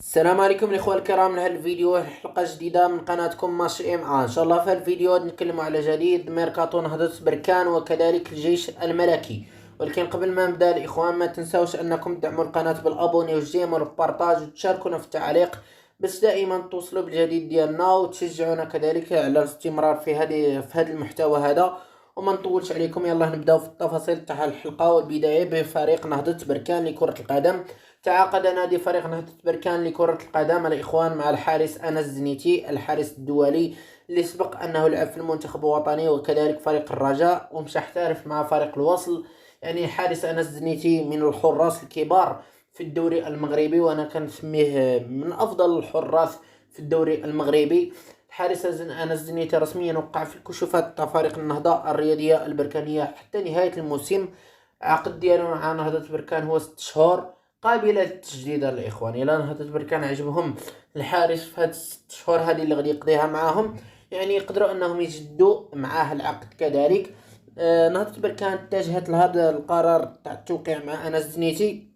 السلام عليكم الاخوه الكرام. لهذا الفيديو حلقه جديده من قناتكم ماتش ان شاء الله. في هذا الفيديو نتكلم على جديد ميركاتو نهضة بركان وكذلك الجيش الملكي. ولكن قبل ما نبدا الاخوان ما تنساوش انكم تدعموا القناه بالابوني والجيم والبارطاج وتشاركونا في التعليق باش دائما توصلوا بالجديد ديالنا وتشجعونا كذلك على الاستمرار في هذا المحتوى هذا. وما نطولش عليكم، يلا نبداو في التفاصيل تاع الحلقه. والبدايه بفريق نهضة بركان لكرة القدم. تعاقد نادي فريق نهضة بركان لكرة القدم الإخوان مع الحارس أنس زنيتي، الحارس الدولي اللي سبق أنه لعب في المنتخب الوطني وكذلك فريق الرجاء ومشى احترف مع فريق الوصل. يعني الحارس أنس زنيتي من الحراس الكبار في الدوري المغربي، وأنا كنسميه من أفضل الحراس في الدوري المغربي. الحارس أنس زنيتي رسميا وقع في الكشوفات تاع فريق النهضة الرياضية البركانية حتى نهاية الموسم. العقد ديالو مع نهضة بركان هو 6 شهور قابلة للتجديد الإخوان. إلا نهضة بركان عجبهم الحارس في هاد 6 شهور هذه اللي غادي يقضيها معاهم، يعني يقدروا أنهم يجدوا معاه العقد كذلك. نهضة بركان اتجهت لهذا القرار تاع التوقيع مع أنس زنيتي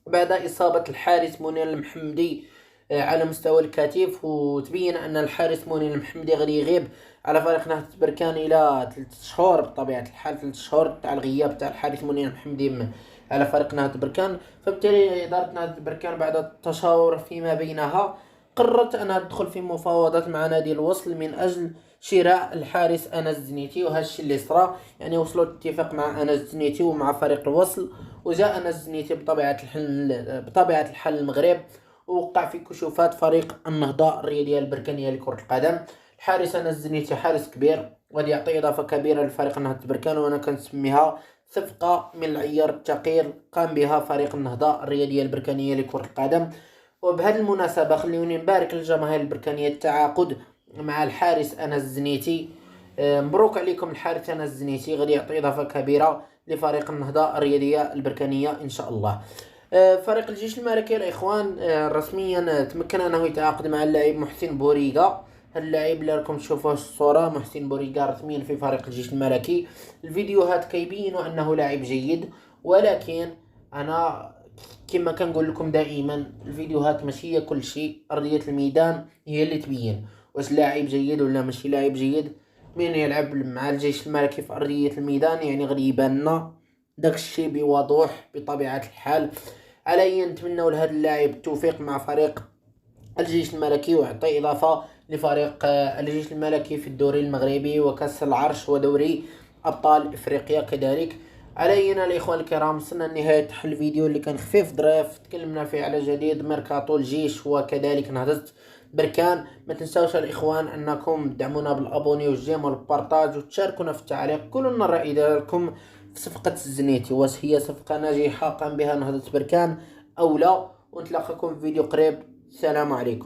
بعد إصابة الحارس منير المحمدي على مستوى الكتف، وتبين أن الحارس منير المحمدي غادي يغيب على فريق نهضة بركان إلى 3 شهور. بطبيعة الحال 3 شهور تاع الغياب تاع الحارس منير المحمدي على فريق نهضة بركان. فبالتالي إدارة نهضة بركان بعد التشاور فيما بينها قررت أنها تدخل في مفاوضات مع نادي الوصل من أجل شراء الحارس أنس زنيتي، وهذا الشيء اللي صرا. يعني وصلوا لاتفاق مع أنس زنيتي ومع فريق الوصل، وجاء أنس زنيتي بطبيعة الحال المغرب ووقع في كشوفات فريق النهضة الرياضية البركانية لكرة القدم. الحارس أنس زنيتي حارس كبير وغادي يعطي إضافة كبيرة لفريق نهضة بركان، وأنا كنسميها صفقة من العيار الثقيل قام بها فريق النهضة الرياضية البركانية لكرة القدم. وبهذه المناسبة خليوني نبارك للجماهير البركانية التعاقد مع الحارس أنس زنيتي. مبروك عليكم الحارس أنس زنيتي، غادي يعطي إضافة كبيرة لفريق النهضة الرياضية البركانية إن شاء الله. فريق الجيش الملكي الإخوان رسميا تمكن أنه يتعاقد مع اللاعب محسن بوريغا. اللاعب اللي راكم تشوفوه الصورة محسن بوريغا رسميا في فريق الجيش الملكي. الفيديوهات كيبينوا أنه لاعب جيد، ولكن أنا كما كنقول لكم دائما الفيديوهات ماشي هي كل شيء، أرضية الميدان هي اللي تبين واش لاعب جيد ولا ماشي لاعب جيد. من يلعب مع الجيش الملكي في أرضية الميدان يعني غادي يبان لنا داك الشيء بوضوح بطبيعة الحال. علي نتمنوا لهذا اللاعب التوفيق مع فريق الجيش الملكي ويعطي إضافة لفريق الجيش الملكي في الدوري المغربي وكأس العرش ودوري أبطال إفريقيا كذلك. علينا الإخوان الكرام وصلنا لنهاية الفيديو اللي كان خفيف ظريف تكلمنا فيه على جديد ميركاتو الجيش وكذلك نهضة بركان. ما تنساوش الإخوان أنكم تدعمونا بالأبوني والجيم والبارطاج وتشاركونا في التعليق. قولوا لنا الرأي ديالكم في صفقة الزنيتي، واش هي صفقة ناجحة قام بها نهضة بركان أو لا؟ ونتلاقاكم في فيديو قريب. السلام عليكم.